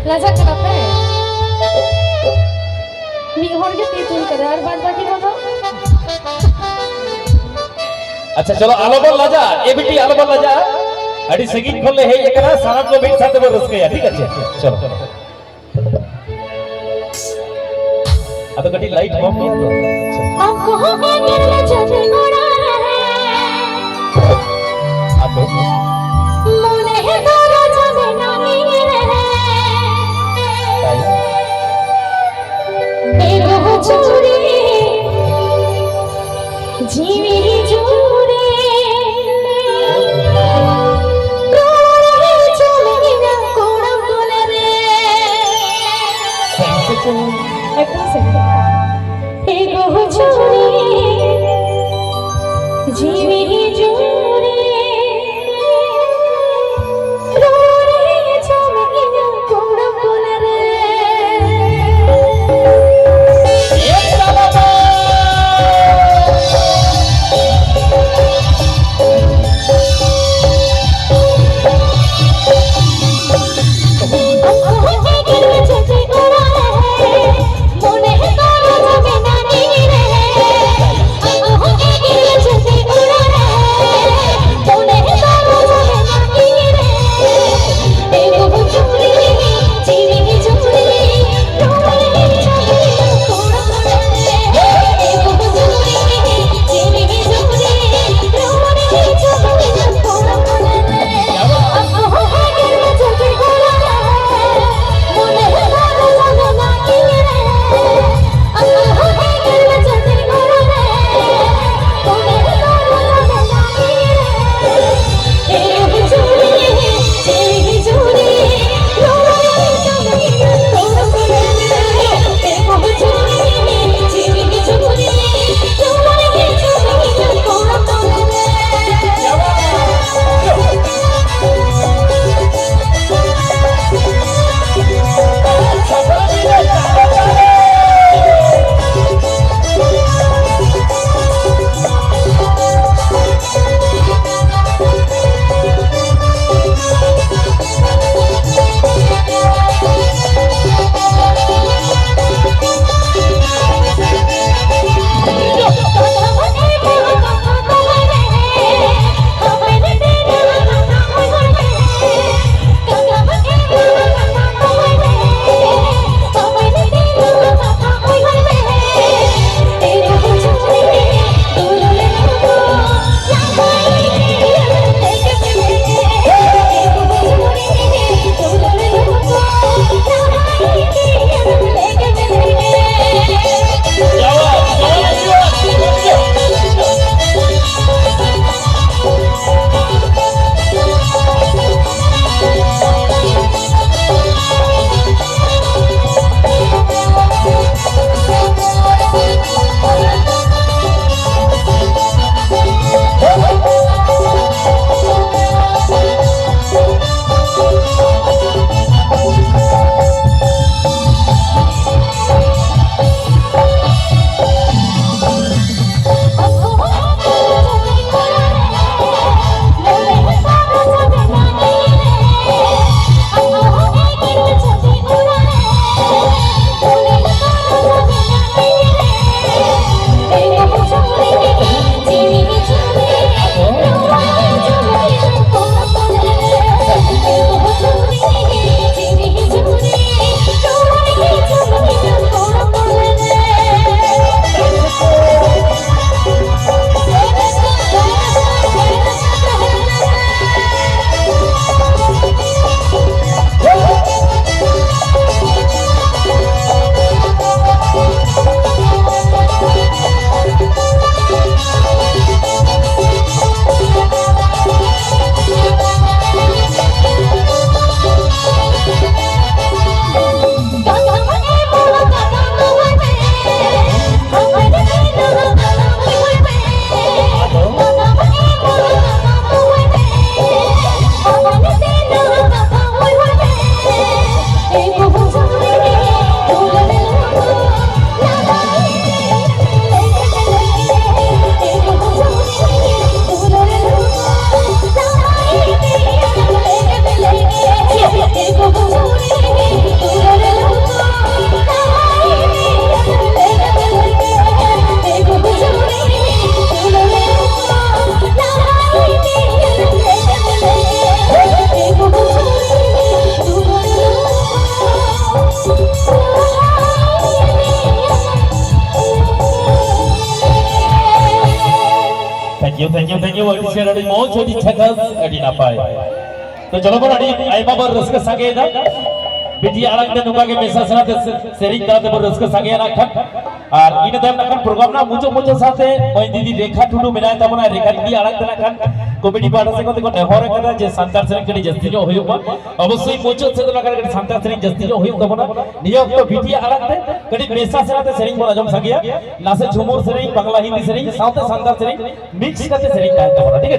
लजा के पे मिहर के तीतुल करे और बाद बाकी बोलो। अच्छा चलो आलोबल लजा एबीटी आलोबल लजा अड़ी संगीत खोले है एकरा सारा को बीट साथे बरस गया ठीक है चलो अब कटी लाइट कम किया तो आपको हमें गिरले चले उड़ा रहे आ तो मोने है तारा जमे नानी रहे एगो चोरी जीवी जोड़े रोए चले ना कोड़ा कोले रे एकदम सही एगो चोरी जीवी जोड़े रोए चले ना कोड़ा कोले रे एक साला thank you audi share audi moj audi chakas audi napai to chalo bon audi ai babar raska sage da biti alag de nuka ke mesa sanate sering da de raska sage na khan আর ইনে দেব না programme না মুচো মুচো সাথে ওই দিদি রেখা টুডু মিলাই তখন রেখা দিদি আলাদা না খান কমিটি পার্ট আছে কত কোন হরে কথা যে সান্তার সেরিং করি জস্তি জো হইব অবশ্যই মুচো সাথে লাগা করি সান্তার সেরিং জস্তি জো হইব তখন নিয়ম তো ভিটি আলাদা করি মেসা সাথে সেরিং বলা জম সাগিয়া নাসে ঝুমুর সেরিং বাংলা হিন্দি সেরিং সাথে সান্তার সেরিং মিক্স করতে সেরিং গায় তখন ঠিক আছে।